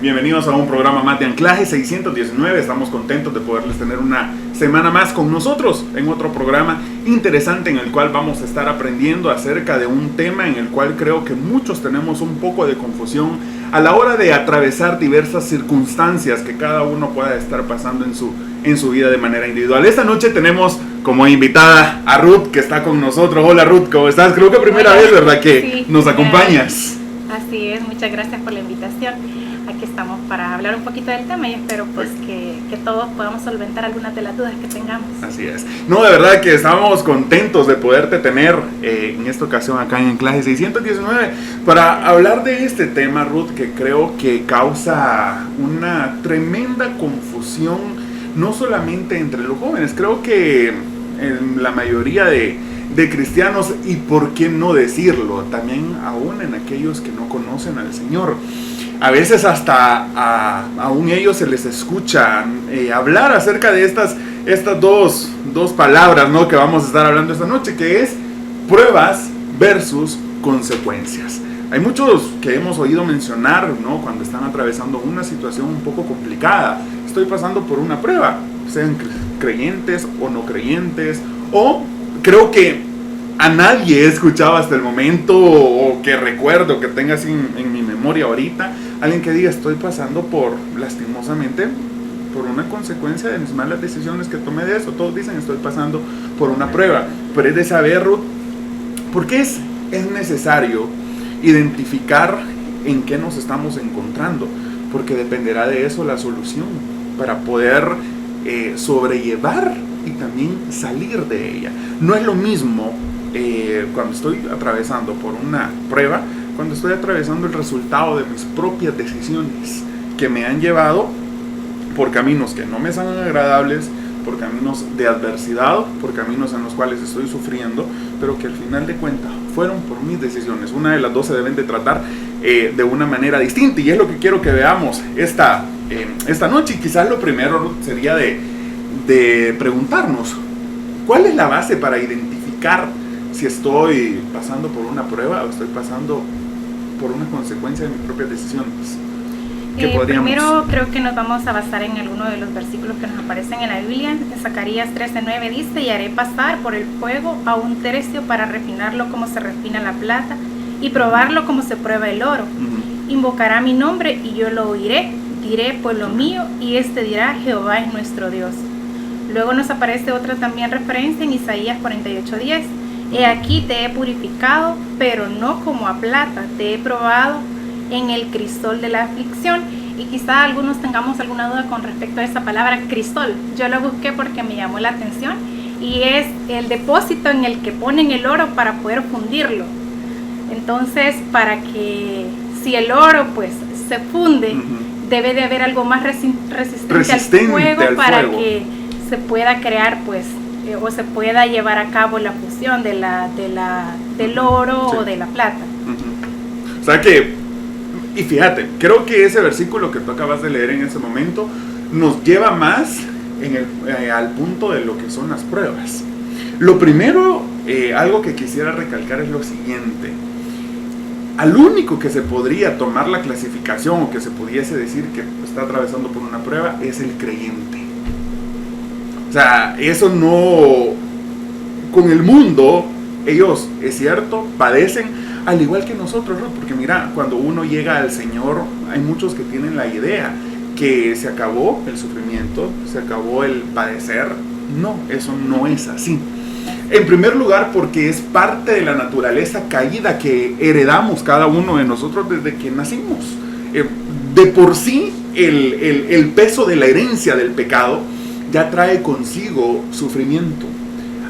Bienvenidos a un programa más de Anclaje 619. Estamos contentos de poderles tener una semana más con nosotros en otro programa interesante en el cual vamos a estar aprendiendo acerca de un tema en el cual creo que muchos tenemos un poco de confusión a la hora de atravesar diversas circunstancias que cada uno pueda estar pasando en su vida de manera individual. Esta noche tenemos como invitada a Ruth, que está con nosotros. Hola Ruth, ¿cómo estás? Creo que primera vez, ¿verdad? Que sí, nos acompañas. Así es, muchas gracias por la invitación. Aquí estamos para hablar un poquito del tema y espero pues que todos podamos solventar algunas de las dudas que tengamos. Así es. No, de verdad que estamos contentos de poderte tener en esta ocasión acá en Anclaje 619 para hablar de este tema, Ruth, que creo que causa una tremenda confusión, no solamente entre los jóvenes, creo que en la mayoría de cristianos, y por qué no decirlo, también aún en aquellos que no conocen al Señor. A veces hasta aún ellos se les escucha hablar acerca de estas dos palabras, ¿no?, que vamos a estar hablando esta noche, que es pruebas versus consecuencias. Hay muchos que hemos oído mencionar, ¿no?, cuando están atravesando una situación un poco complicada. Estoy pasando por una prueba, sean creyentes o no creyentes, o creo que a nadie he escuchado hasta el momento, o que recuerdo, que tenga así en mi memoria ahorita, alguien que diga: estoy pasando lastimosamente, por una consecuencia de mis malas decisiones que tomé de eso. Todos dicen: estoy pasando por una prueba. Pero es de saber, Ruth, ¿por qué es necesario identificar en qué nos estamos encontrando? Porque dependerá de eso la solución para poder sobrellevar y también salir de ella. No es lo mismo cuando estoy atravesando por una prueba, cuando estoy atravesando el resultado de mis propias decisiones que me han llevado por caminos que no me son agradables, por caminos de adversidad, por caminos en los cuales estoy sufriendo, pero que al final de cuentas fueron por mis decisiones. Una de las dos se deben de tratar de una manera distinta, y es lo que quiero que veamos esta noche. Y quizás lo primero sería de preguntarnos: ¿cuál es la base para identificar si estoy pasando por una prueba o estoy pasando por una consecuencia de mis propias decisiones? Primero creo que nos vamos a basar en alguno de los versículos que nos aparecen en la Biblia. En Zacarías 13:9 dice: y haré pasar por el fuego a un tercio para refinarlo como se refina la plata y probarlo como se prueba el oro. Invocará mi nombre y yo lo oiré, diré: pueblo mío, y este dirá: Jehová es nuestro Dios. Luego nos aparece otra también referencia en Isaías 48:10: he aquí te he purificado, pero no como a plata, te he probado en el crisol de la aflicción. Y quizá algunos tengamos alguna duda con respecto a esa palabra crisol. Yo lo busqué porque me llamó la atención, y es el depósito en el que ponen el oro para poder fundirlo. Entonces, para que si el oro pues se funde, debe de haber algo más resistente al fuego para que se pueda crear pues o se pueda llevar a cabo la fusión del oro, sí, o de la plata. O sea que, y fíjate, creo que ese versículo que tú acabas de leer en ese momento nos lleva más al punto de lo que son las pruebas. Lo primero, algo que quisiera recalcar es lo siguiente: al único que se podría tomar la clasificación, o que se pudiese decir que está atravesando por una prueba, es el creyente. O sea, eso no... Con el mundo, ellos, es cierto, padecen al igual que nosotros, ¿no? Porque mira, cuando uno llega al Señor, hay muchos que tienen la idea que se acabó el sufrimiento, se acabó el padecer. No, eso no es así. En primer lugar, porque es parte de la naturaleza caída que heredamos cada uno de nosotros desde que nacimos. De por sí, el peso de la herencia del pecado ya trae consigo sufrimiento.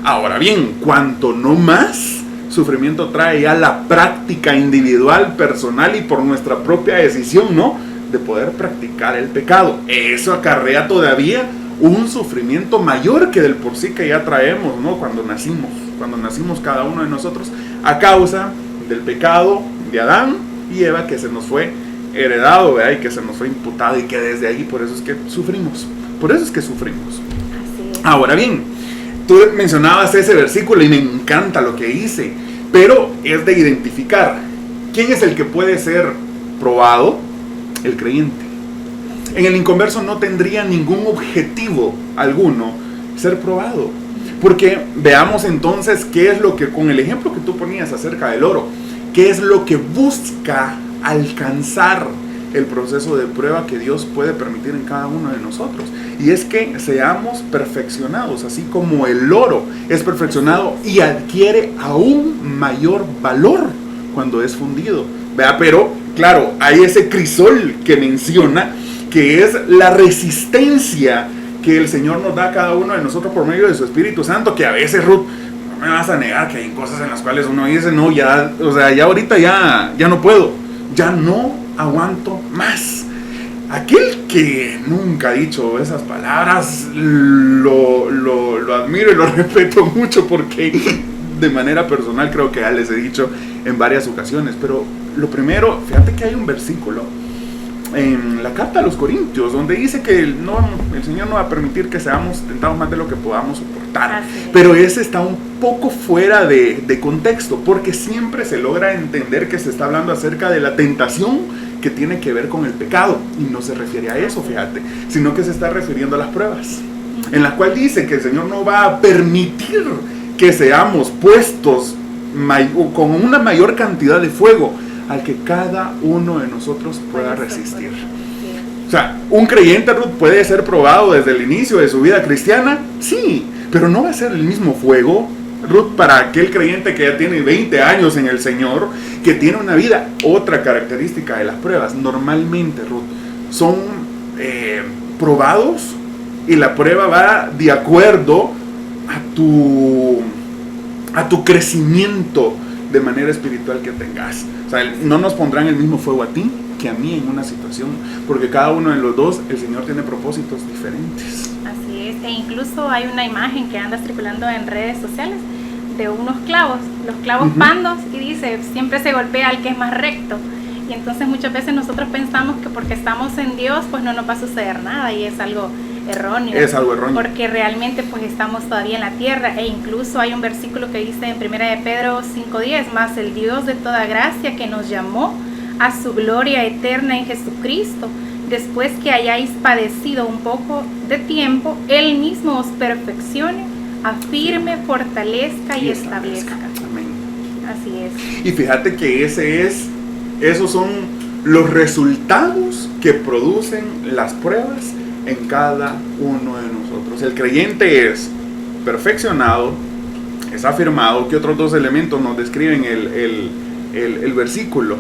Ahora bien, cuanto no más sufrimiento trae ya la práctica individual, personal y por nuestra propia decisión, ¿no?, de poder practicar el pecado. Eso acarrea todavía un sufrimiento mayor que del por sí que ya traemos, ¿no?, cuando nacimos cada uno de nosotros, a causa del pecado de Adán y Eva, que se nos fue heredado, ¿verdad?, y que se nos fue imputado, y que desde ahí por eso es que sufrimos. Ahora bien, tú mencionabas ese versículo y me encanta lo que hice, pero es de identificar quién es el que puede ser probado. El creyente. En el inconverso no tendría ningún objetivo alguno ser probado. Porque veamos entonces qué es lo que, con el ejemplo que tú ponías acerca del oro, qué es lo que busca alcanzar el proceso de prueba que Dios puede permitir en cada uno de nosotros. Y es que seamos perfeccionados, así como el oro es perfeccionado y adquiere aún mayor valor cuando es fundido. ¿Vea? Pero, claro, hay ese crisol que menciona, que es la resistencia que el Señor nos da a cada uno de nosotros por medio de su Espíritu Santo, que a veces, Ruth, no me vas a negar que hay cosas en las cuales uno dice, no, ya, o sea, ya ahorita ya no puedo, ya no aguanto más. Aquel que nunca ha dicho esas palabras, lo admiro y lo respeto mucho, porque de manera personal creo que ya les he dicho en varias ocasiones. Pero lo primero, fíjate que hay un versículo en la carta a los Corintios donde dice que el Señor no va a permitir que seamos tentados más de lo que podamos soportar. Pero ese está un poco fuera de contexto, porque siempre se logra entender que se está hablando acerca de la tentación que tiene que ver con el pecado, y no se refiere a eso, fíjate, sino que se está refiriendo a las pruebas, en las cuales dice que el Señor no va a permitir que seamos puestos con una mayor cantidad de fuego al que cada uno de nosotros pueda resistir. O sea, un creyente, Ruth, puede ser probado desde el inicio de su vida cristiana, sí, pero no va a ser el mismo fuego, Ruth, para aquel creyente que ya tiene 20 años en el Señor, que tiene una vida. Otra característica de las pruebas, normalmente, Ruth, son probados, y la prueba va de acuerdo a tu crecimiento de manera espiritual que tengas. O sea, no nos pondrán el mismo fuego a ti que a mí en una situación, porque cada uno de los dos, el Señor tiene propósitos diferentes. Así es, e incluso hay una imagen que anda circulando en redes sociales de unos clavos, los clavos pandos, y dice, siempre se golpea al que es más recto. Y entonces muchas veces nosotros pensamos que porque estamos en Dios, pues no nos va a suceder nada, y es algo erróneo. Es algo erróneo. Porque realmente pues estamos todavía en la tierra, e incluso hay un versículo que dice en 1 de Pedro 5:10, más el Dios de toda gracia que nos llamó a su gloria eterna en Jesucristo, después que hayáis padecido un poco de tiempo, Él mismo os perfeccione, afirme, fortalezca y establezca. Amén. Así es. Y fíjate que esos son los resultados que producen las pruebas en cada uno de nosotros. El creyente es perfeccionado, es afirmado. ¿Qué otros dos elementos nos describen el versículo?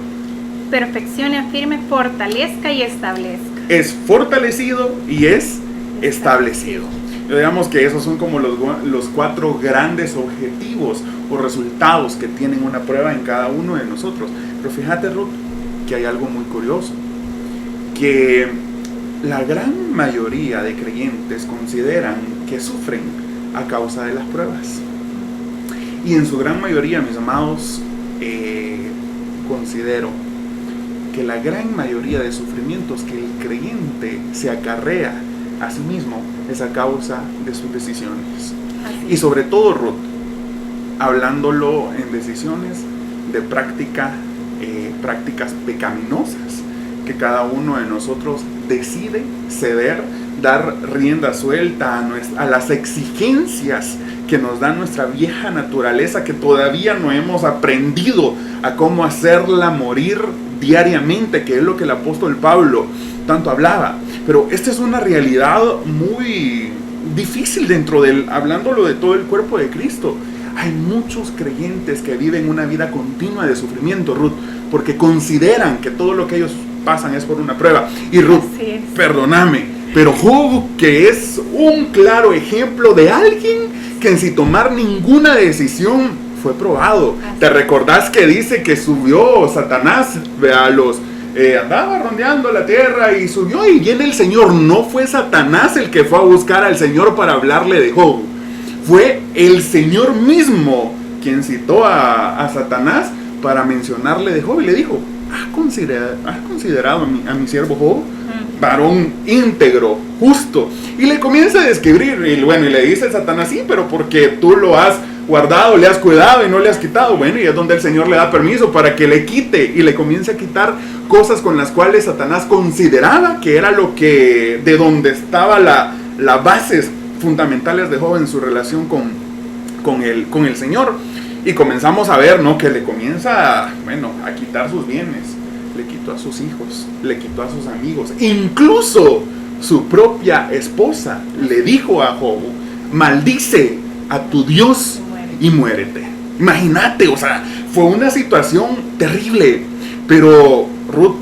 Perfeccione, afirme, fortalezca y establezca. Es fortalecido y es establecido. Digamos que esos son como los 4 grandes objetivos o resultados que tienen una prueba en cada uno de nosotros. Pero fíjate, Ruth, que hay algo muy curioso, que la gran mayoría de creyentes consideran que sufren a causa de las pruebas. Y en su gran mayoría, mis amados, considero que la gran mayoría de sufrimientos que el creyente se acarrea a sí mismo es a causa de sus decisiones. Y sobre todo, Ruth, hablándolo en decisiones de prácticas pecaminosas, que cada uno de nosotros decide ceder, dar rienda suelta a las exigencias que nos da nuestra vieja naturaleza, que todavía no hemos aprendido a cómo hacerla morir diariamente, que es lo que el apóstol Pablo tanto hablaba. Pero esta es una realidad muy difícil hablándolo de todo el cuerpo de Cristo. Hay muchos creyentes que viven una vida continua de sufrimiento, Ruth, porque consideran que todo lo que ellos pasan es por una prueba. Y Ruth, perdóname, pero Job, que es un claro ejemplo de alguien que sin tomar ninguna decisión fue probado. ¿Te recordás que dice que subió Satanás andaba rondeando la tierra y subió y viene el Señor? No fue Satanás el que fue a buscar al Señor para hablarle de Job. Fue el Señor mismo quien citó a Satanás para mencionarle de Job y le dijo: ¿Has considerado a mi siervo Job? Varón íntegro, justo. Y le comienza a describir, y le dice a Satanás: sí, pero porque tú lo has guardado, le has cuidado y no le has quitado. Bueno, y es donde el Señor le da permiso para que le quite y le comience a quitar cosas con las cuales Satanás consideraba que era lo que, de donde estaba las bases fundamentales de Job en su relación con el Señor. Y comenzamos a ver, ¿no?, que le comienza, a quitar sus bienes. Le quitó a sus hijos, le quitó a sus amigos, incluso su propia esposa le dijo a Job: maldice a tu Dios y muérete. Imagínate, o sea, fue una situación terrible. Pero Ruth,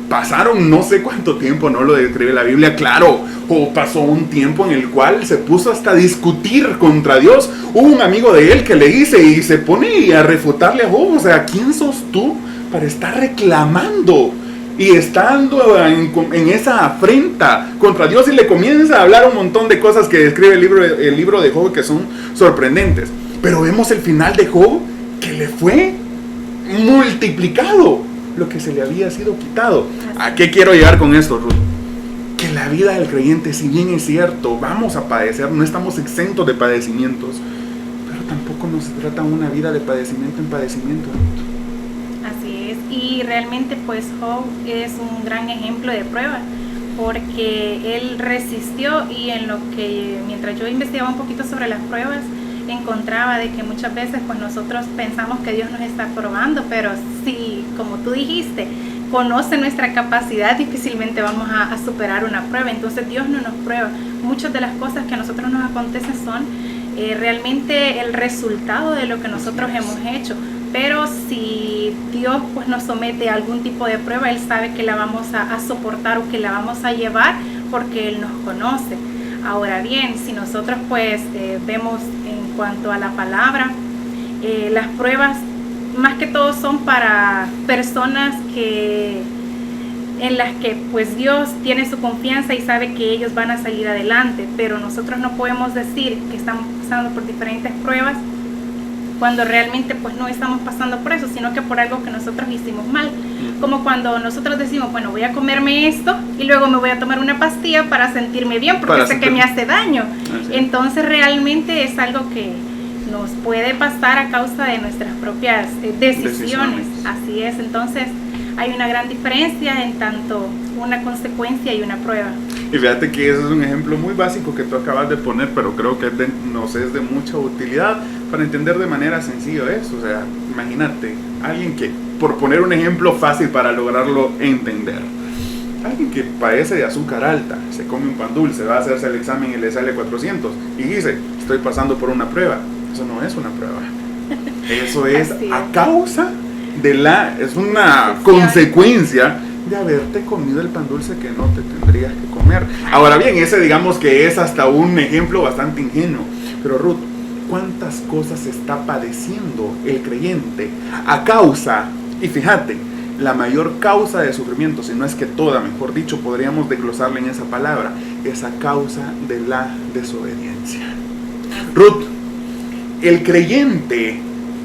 pasaron no sé cuánto tiempo, no lo describe la Biblia, claro, o pasó un tiempo en el cual se puso hasta a discutir contra Dios. Hubo un amigo de él que le dice y se pone a refutarle a Job: o sea, ¿quién sos tú para estar reclamando y estando en esa afrenta contra Dios? Y le comienza a hablar un montón de cosas que describe el libro de Job, que son sorprendentes. Pero vemos el final de Job, que le fue multiplicado lo que se le había sido quitado. ¿A qué quiero llegar con esto, Ruth? Que la vida del creyente, si bien es cierto, vamos a padecer, no estamos exentos de padecimientos, pero tampoco nos trata una vida de padecimiento en padecimiento. Así es, y realmente pues Job es un gran ejemplo de prueba, porque él resistió, y en lo que, mientras yo investigaba un poquito sobre las pruebas, encontraba de que muchas veces pues nosotros pensamos que Dios nos está probando, pero si, como tú dijiste, conoce nuestra capacidad, difícilmente vamos a superar una prueba. Entonces Dios no nos prueba. Muchas de las cosas que a nosotros nos acontecen son realmente el resultado de lo que nosotros hemos hecho. Pero si Dios pues nos somete a algún tipo de prueba, Él sabe que la vamos a soportar o que la vamos a llevar porque Él nos conoce. Ahora bien, si nosotros pues vemos en cuanto a la palabra, las pruebas más que todo son para personas en las que pues Dios tiene su confianza y sabe que ellos van a salir adelante, pero nosotros no podemos decir que estamos pasando por diferentes pruebas cuando realmente pues no estamos pasando por eso, sino que por algo que nosotros hicimos mal. Como cuando nosotros decimos, bueno, voy a comerme esto y luego me voy a tomar una pastilla para sentirme bien porque sé que me hace daño. Entonces realmente es algo que nos puede pasar a causa de nuestras propias decisiones. Así es, entonces hay una gran diferencia en tanto una consecuencia y una prueba. Y fíjate que ese es un ejemplo muy básico que tú acabas de poner, pero creo que nos es de mucha utilidad para entender de manera sencilla eso. O sea, imagínate, alguien que, por poner un ejemplo fácil para lograrlo entender, alguien que padece de azúcar alta, se come un pan dulce, va a hacerse el examen y le sale 400 y dice, estoy pasando por una prueba. Eso no es una prueba. Eso es a causa es una consecuencia de haberte comido el pan dulce que no te tendrías que comer. Ahora bien, ese digamos que es hasta un ejemplo bastante ingenuo. Pero Ruth, ¿cuántas cosas está padeciendo el creyente a causa? Y fíjate, la mayor causa de sufrimiento, si no es que toda, mejor dicho, podríamos desglosarle en esa palabra, es a causa de la desobediencia. Ruth, el creyente,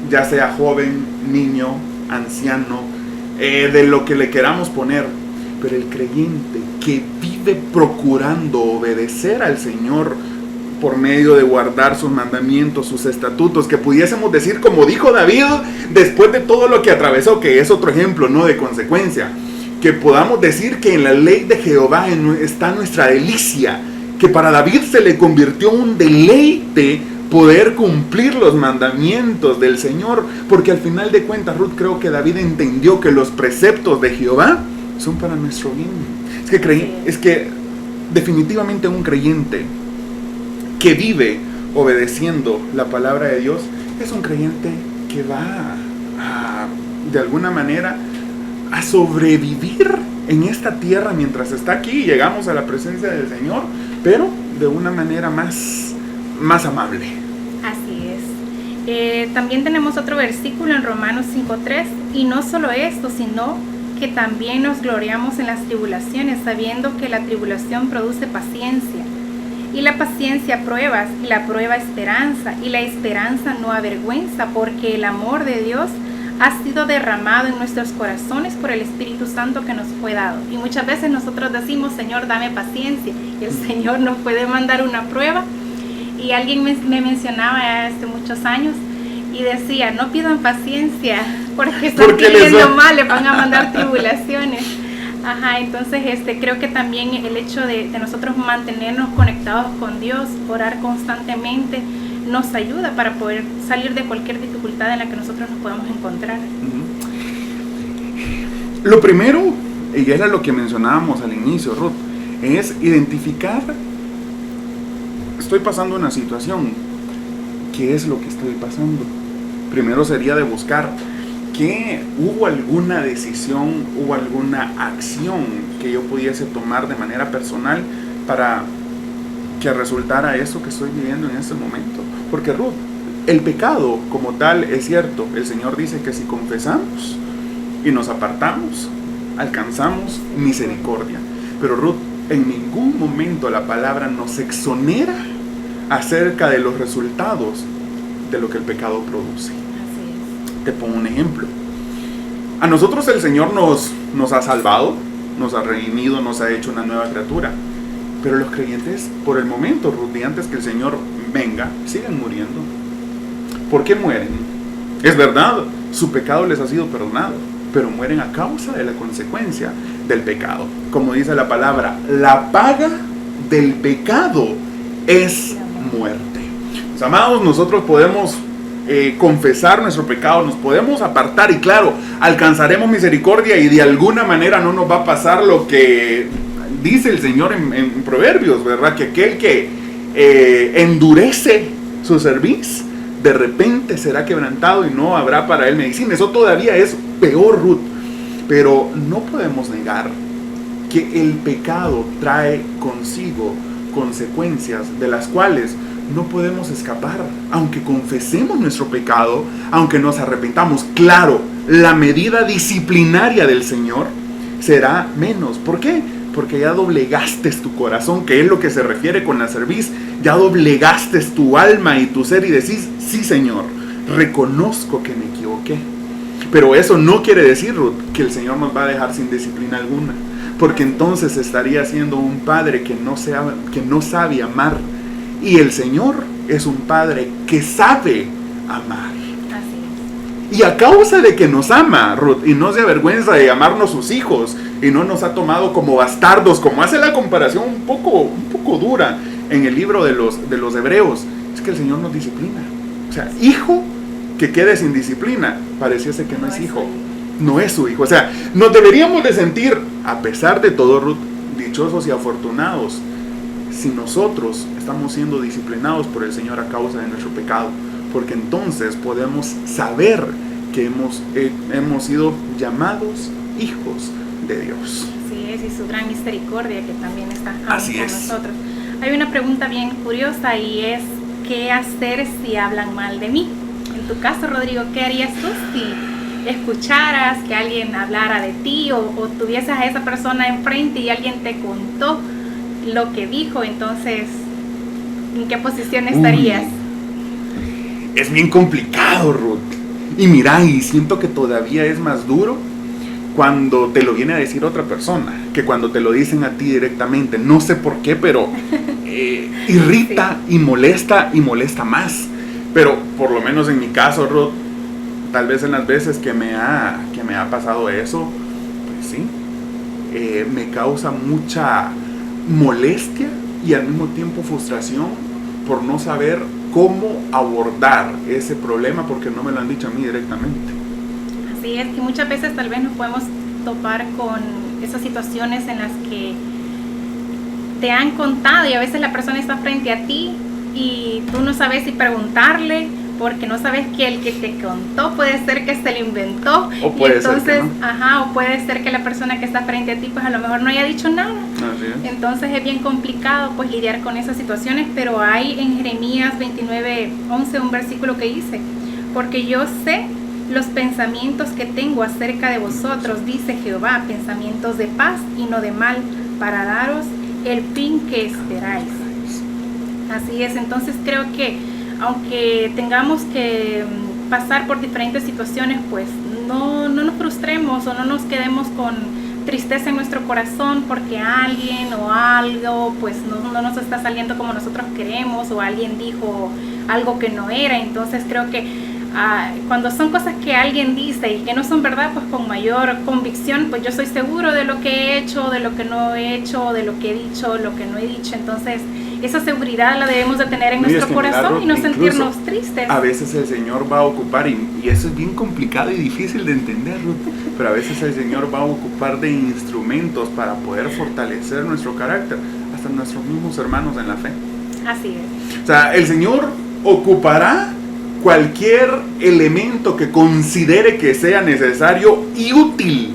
ya sea joven, niño, anciano, de lo que le queramos poner, pero el creyente que vive procurando obedecer al Señor por medio de guardar sus mandamientos, sus estatutos, que pudiésemos decir como dijo David después de todo lo que atravesó, que es otro ejemplo, ¿no?, de consecuencia, que podamos decir que en la ley de Jehová está nuestra delicia, que para David se le convirtió un deleite poder cumplir los mandamientos del Señor, porque al final de cuentas, Ruth, creo que David entendió que los preceptos de Jehová son para nuestro bien. Es que definitivamente un creyente que vive obedeciendo la palabra de Dios es un creyente que va de alguna manera a sobrevivir en esta tierra mientras está aquí. Llegamos a la presencia del Señor, pero de una manera más amable. Así es. También tenemos otro versículo en Romanos 5:3, y no solo esto, sino que también nos gloriamos en las tribulaciones, sabiendo que la tribulación produce paciencia, y la paciencia pruebas, y la prueba esperanza, y la esperanza no avergüenza, porque el amor de Dios ha sido derramado en nuestros corazones por el Espíritu Santo que nos fue dado. Y muchas veces nosotros decimos, Señor, dame paciencia, y el Señor nos puede mandar una prueba, Y alguien me mencionaba hace muchos años y decía, no pidan paciencia porque están pidiendo mal, les van a mandar tribulaciones. Ajá, entonces creo que también el hecho de nosotros mantenernos conectados con Dios, orar constantemente, nos ayuda para poder salir de cualquier dificultad en la que nosotros nos podamos encontrar. Lo primero, y era lo que mencionábamos al inicio, Ruth, es identificar, estoy pasando una situación, ¿qué es lo que estoy pasando? Primero sería de buscar que hubo alguna decisión, hubo alguna acción que yo pudiese tomar de manera personal para que resultara eso que estoy viviendo en este momento. Porque Ruth, el pecado como tal es cierto, el Señor dice que si confesamos y nos apartamos, alcanzamos misericordia. Pero Ruth, en ningún momento la palabra nos exonera acerca de los resultados de lo que el pecado produce. Te pongo un ejemplo. A nosotros el Señor nos ha salvado, nos ha redimido, nos ha hecho una nueva criatura. Pero los creyentes, por el momento, Ruth, y antes que el Señor venga, siguen muriendo. ¿Por qué mueren? Es verdad, su pecado les ha sido perdonado, pero mueren a causa de la consecuencia del pecado. Como dice la palabra, la paga del pecado es muerte. Mis amados, nosotros podemos confesar nuestro pecado, nos podemos apartar y claro, alcanzaremos misericordia y de alguna manera no nos va a pasar lo que dice el Señor en Proverbios, ¿verdad? Que aquel que endurece su cerviz, de repente será quebrantado y no habrá para él medicina. Eso todavía es peor, Ruth. Pero no podemos negar que el pecado trae consigo consecuencias de las cuales no podemos escapar, aunque confesemos nuestro pecado, aunque nos arrepentamos. Claro, la medida disciplinaria del Señor será menos. ¿Por qué? Porque ya doblegaste tu corazón, que es lo que se refiere con la cerviz. Ya doblegaste tu alma y tu ser y decís, sí Señor, reconozco que me equivoqué. Pero eso no quiere decir, Ruth, que el Señor nos va a dejar sin disciplina alguna, porque entonces estaría siendo un padre que no sabe amar. Y el Señor es un Padre que sabe amar. Así es. Y a causa de que nos ama, Ruth, y no se avergüenza de llamarnos sus hijos, y no nos ha tomado como bastardos, como hace la comparación un poco dura en el libro de los Hebreos, es que el Señor nos disciplina. O sea, hijo que quede sin disciplina, pareciese que no es hijo, no es su hijo. O sea, nos deberíamos de sentir, a pesar de todo, Ruth, dichosos y afortunados si nosotros estamos siendo disciplinados por el Señor a causa de nuestro pecado, porque entonces podemos saber que hemos sido llamados hijos de Dios. Así es, y su gran misericordia que también está con nosotros. Hay una pregunta bien curiosa y es, ¿qué hacer si hablan mal de mí? En tu caso, Rodrigo, ¿qué harías tú si escucharas que alguien hablara de ti o tuvieses a esa persona enfrente y alguien te contó lo que dijo? Entonces, ¿en qué posición estarías? Es bien complicado, Ruth. Y mira, y siento que todavía es más duro cuando te lo viene a decir otra persona que cuando te lo dicen a ti directamente. No sé por qué, pero irrita y molesta más. Pero por lo menos en mi caso, Ruth, tal vez en las veces que me ha pasado eso, pues sí, me causa mucha molestia y al mismo tiempo frustración por no saber cómo abordar ese problema porque no me lo han dicho a mí directamente. Así es, que muchas veces tal vez nos podemos topar con esas situaciones en las que te han contado y a veces la persona está frente a ti y tú no sabes si preguntarle porque no sabes que el que te contó puede ser que se lo inventó o puede ser que no. O puede ser que la persona que está frente a ti pues a lo mejor no haya dicho nada. Entonces es bien complicado pues lidiar con esas situaciones, pero hay en Jeremías 29:11 un versículo que dice, porque yo sé los pensamientos que tengo acerca de vosotros, dice Jehová, pensamientos de paz y no de mal, para daros el fin que esperáis. Así es, entonces creo que aunque tengamos que pasar por diferentes situaciones, pues no nos frustremos o no nos quedemos con tristeza en nuestro corazón porque alguien o algo pues no nos está saliendo como nosotros queremos, o alguien dijo algo que no era. Entonces creo que cuando son cosas que alguien dice y que no son verdad, pues con mayor convicción, pues yo soy seguro de lo que he hecho, de lo que no he hecho, de lo que he dicho, lo que no he dicho. Entonces esa seguridad la debemos de tener en nuestro corazón y no sentirnos tristes. A veces el Señor va a ocupar, y eso es bien complicado y difícil de entender, pero a veces el Señor va a ocupar de instrumentos para poder fortalecer nuestro carácter, hasta nuestros mismos hermanos en la fe. Así es. O sea, el Señor ocupará cualquier elemento que considere que sea necesario y útil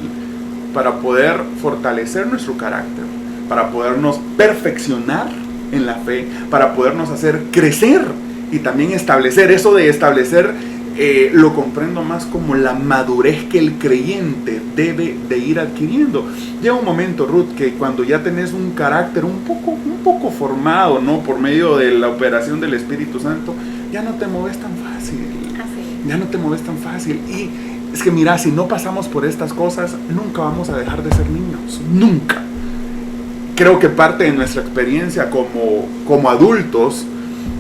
para poder fortalecer nuestro carácter, para podernos perfeccionar en la fe, para podernos hacer crecer y también establecer. Eso de establecer lo comprendo más como la madurez que el creyente debe de ir adquiriendo. Llega un momento, Ruth, que cuando ya tenés un carácter un poco formado, ¿no?, por medio de la operación del Espíritu Santo, ya no te mueves tan fácil. Ya no te mueves tan fácil. Y es que mira, si no pasamos por estas cosas, nunca vamos a dejar de ser niños. Nunca. Creo que parte de nuestra experiencia como adultos,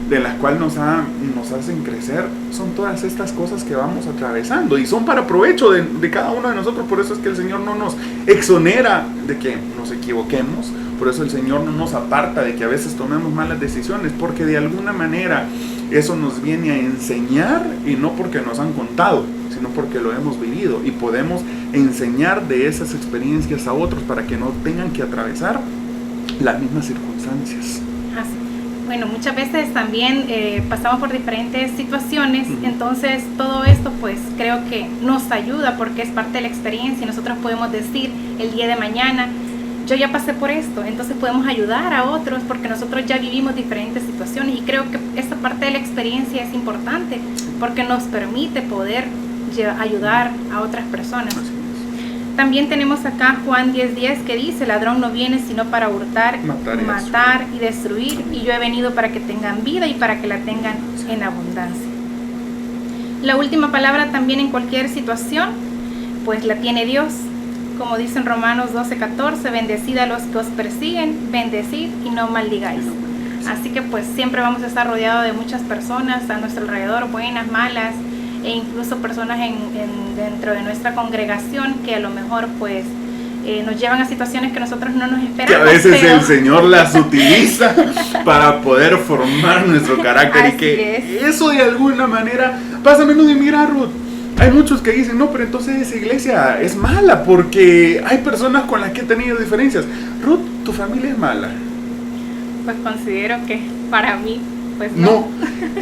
de las cuales nos hacen crecer, son todas estas cosas que vamos atravesando y son para provecho de cada uno de nosotros. Por eso es que el Señor no nos exonera de que nos equivoquemos. Por eso el Señor no nos aparta de que a veces tomemos malas decisiones, porque de alguna manera eso nos viene a enseñar, y no porque nos han contado, sino porque lo hemos vivido y podemos enseñar de esas experiencias a otros para que no tengan que atravesar las mismas circunstancias. Así. Bueno, muchas veces también pasamos por diferentes situaciones, entonces todo esto pues creo que nos ayuda porque es parte de la experiencia y nosotros podemos decir el día de mañana, yo ya pasé por esto, entonces podemos ayudar a otros porque nosotros ya vivimos diferentes situaciones, y creo que esta parte de la experiencia es importante porque nos permite poder ayudar a otras personas. También tenemos acá Juan 10:10 que dice, ladrón no viene sino para hurtar, matar y destruir, y yo he venido para que tengan vida y para que la tengan en abundancia. La última palabra también en cualquier situación pues la tiene Dios. Como dice en Romanos 12:14, bendecid a los que os persiguen, bendecid y no maldigáis. Así que pues siempre vamos a estar rodeados de muchas personas a nuestro alrededor, buenas, malas, e incluso personas dentro de nuestra congregación que a lo mejor pues nos llevan a situaciones que nosotros no nos esperamos. Que a veces el Señor las utiliza para poder formar nuestro carácter. Así y que eso de alguna manera pasa menos de mirar, Ruth. Hay muchos que dicen, no, pero entonces esa iglesia es mala porque hay personas con las que he tenido diferencias. Ruth, ¿tu familia es mala? Pues considero que para mí, pues no.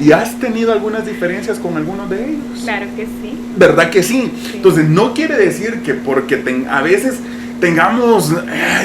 ¿Y has tenido algunas diferencias con algunos de ellos? Claro que sí. ¿Verdad que sí? Entonces no quiere decir que porque a veces tengamos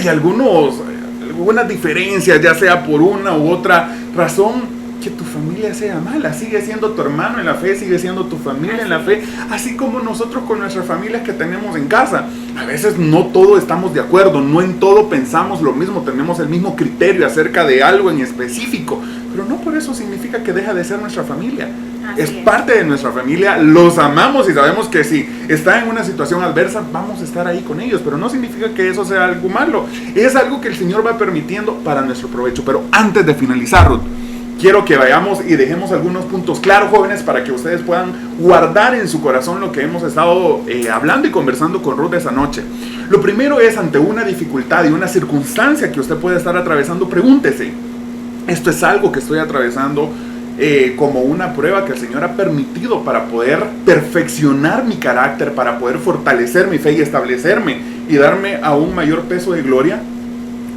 algunas diferencias, ya sea por una u otra razón, que tu familia sea mala. Sigue siendo tu hermano en la fe, sigue siendo tu familia en la fe, así como nosotros con nuestras familias que tenemos en casa. A veces no todo estamos de acuerdo, no en todo pensamos lo mismo, tenemos el mismo criterio acerca de algo en específico, pero no por eso significa que deja de ser nuestra familia. Es parte de nuestra familia, los amamos y sabemos que si está en una situación adversa vamos a estar ahí con ellos, pero no significa que eso sea algo malo, es algo que el Señor va permitiendo para nuestro provecho. Pero antes de finalizar, Ruth, quiero que vayamos y dejemos algunos puntos claros, jóvenes, para que ustedes puedan guardar en su corazón lo que hemos estado hablando y conversando con Ruth esa noche. Lo primero es, ante una dificultad y una circunstancia que usted puede estar atravesando, pregúntese, ¿esto es algo que estoy atravesando como una prueba que el Señor ha permitido para poder perfeccionar mi carácter, para poder fortalecer mi fe y establecerme y darme a un mayor peso de gloria?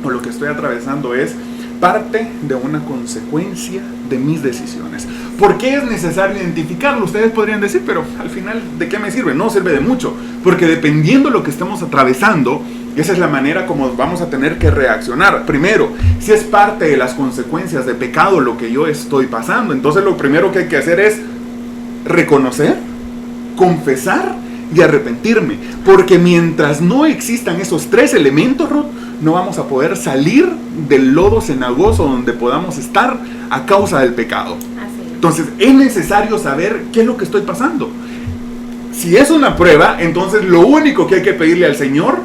¿O lo que estoy atravesando es parte de una consecuencia de mis decisiones? ¿Por qué es necesario identificarlo? Ustedes podrían decir, pero al final, ¿de qué me sirve? No sirve de mucho, porque dependiendo de lo que estemos atravesando, esa es la manera como vamos a tener que reaccionar. Primero, si es parte de las consecuencias de pecado lo que yo estoy pasando, entonces lo primero que hay que hacer es reconocer, confesar y arrepentirme, porque mientras no existan esos tres elementos, Ruth, no vamos a poder salir del lodo cenagoso donde podamos estar a causa del pecado. Entonces es necesario saber qué es lo que estoy pasando. Si es una prueba, entonces lo único que hay que pedirle al Señor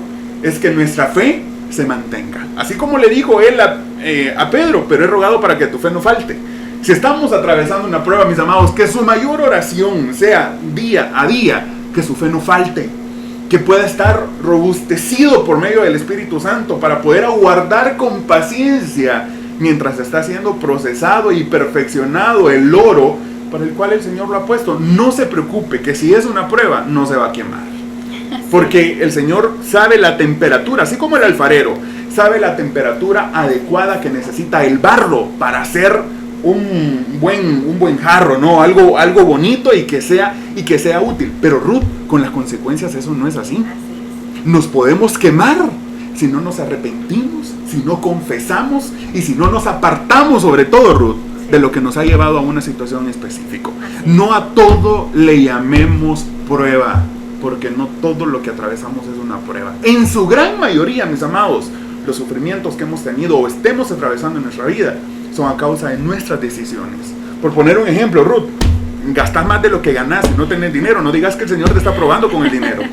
es que nuestra fe se mantenga. Así como le dijo él a Pedro, pero he rogado para que tu fe no falte. Si estamos atravesando una prueba, mis amados, que su mayor oración sea día a día, que su fe no falte, que pueda estar robustecido por medio del Espíritu Santo para poder aguardar con paciencia mientras está siendo procesado y perfeccionado el oro para el cual el Señor lo ha puesto. No se preocupe, que si es una prueba, no se va a quemar. Porque el Señor sabe la temperatura, así como el alfarero, sabe la temperatura adecuada que necesita el barro para hacer un buen jarro, ¿no? Algo bonito y que sea útil. Pero Ruth, con las consecuencias eso no es así. Nos podemos quemar si no nos arrepentimos, si no confesamos y si no nos apartamos, sobre todo, Ruth, de lo que nos ha llevado a una situación específica. No a todo le llamemos prueba, porque no todo lo que atravesamos es una prueba. En su gran mayoría, mis amados, los sufrimientos que hemos tenido o estemos atravesando en nuestra vida son a causa de nuestras decisiones. Por poner un ejemplo, Ruth, gastas más de lo que ganas y no tenés dinero. No digas que el Señor te está probando con el dinero.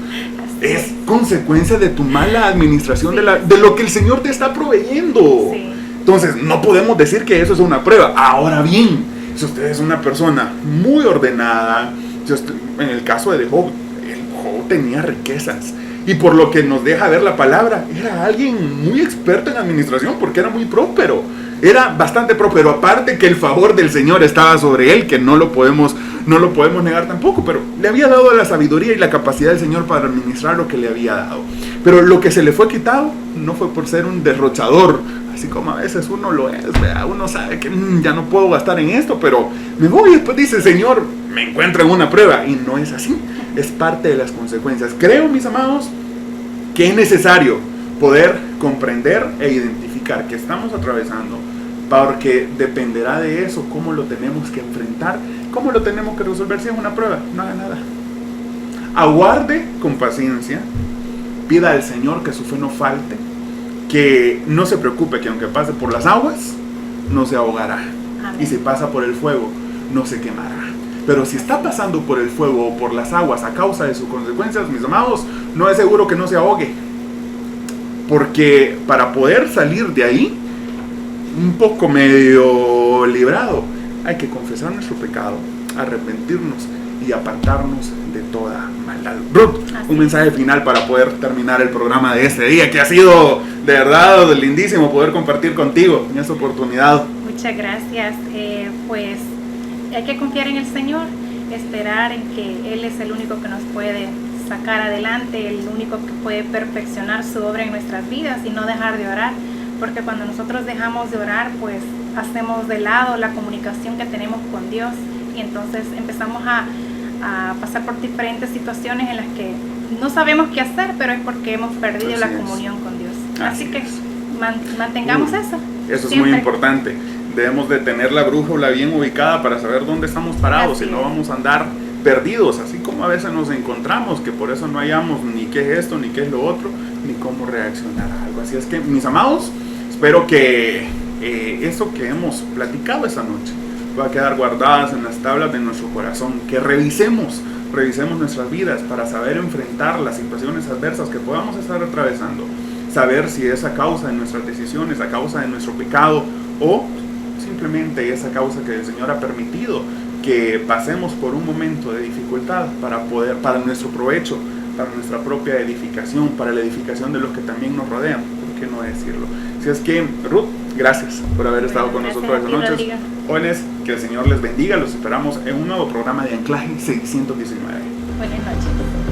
Es consecuencia de tu mala administración de lo que el Señor te está proveyendo. Entonces, no podemos decir que eso es una prueba. Ahora bien, si usted es una persona muy ordenada, en el caso de Job tenía riquezas. Y por lo que nos deja ver la palabra, era alguien muy experto en administración porque era muy próspero. Era bastante próspero. Aparte que el favor del Señor estaba sobre él, que no lo podemos negar tampoco. Pero le había dado la sabiduría y la capacidad del Señor para administrar lo que le había dado. Pero lo que se le fue quitado no fue por ser un derrochador. Así como a veces uno lo es, ¿verdad? Uno sabe que ya no puedo gastar en esto, pero me voy y después dice, Señor, me encuentro en una prueba. Y no es así. Es parte de las consecuencias. Creo, mis amados, que es necesario poder comprender e identificar que estamos atravesando, porque dependerá de eso cómo lo tenemos que enfrentar, cómo lo tenemos que resolver. Si es una prueba, no haga nada. Aguarde con paciencia, pida al Señor que su fe no falte, que no se preocupe, que aunque pase por las aguas, no se ahogará. Amén. Y si pasa por el fuego, no se quemará. Pero si está pasando por el fuego o por las aguas a causa de sus consecuencias, mis amados, no es seguro que no se ahogue. Porque para poder salir de ahí, un poco medio librado, hay que confesar nuestro pecado, arrepentirnos y apartarnos de toda maldad. Ruth, un mensaje final para poder terminar el programa de este día, que ha sido de verdad lindísimo poder compartir contigo en esta oportunidad. Muchas gracias. Pues hay que confiar en el Señor, esperar en que Él es el único que nos puede sacar adelante, el único que puede perfeccionar su obra en nuestras vidas y no dejar de orar, porque cuando nosotros dejamos de orar, pues hacemos de lado la comunicación que tenemos con Dios y entonces empezamos a pasar por diferentes situaciones en las que no sabemos qué hacer, pero es porque hemos perdido la comunión con Dios. Así que mantengamos eso. Eso es muy importante. Debemos de tener la brújula bien ubicada para saber dónde estamos parados, si no vamos a andar perdidos, así como a veces nos encontramos, que por eso no hallamos ni qué es esto, ni qué es lo otro, ni cómo reaccionar a algo. Así es que, mis amados, espero que eso que hemos platicado esta noche va a quedar guardadas en las tablas de nuestro corazón, que revisemos nuestras vidas para saber enfrentar las situaciones adversas que podamos estar atravesando, saber si es a causa de nuestras decisiones, a causa de nuestro pecado o simplemente esa causa que el Señor ha permitido que pasemos por un momento de dificultad para nuestro provecho, para nuestra propia edificación, para la edificación de los que también nos rodean, ¿por qué no decirlo? Así es que, Ruth, gracias por haber estado con nosotros esta noche. Jóvenes, que el Señor les bendiga, los esperamos en un nuevo programa de Anclaje 619. Buenas noches.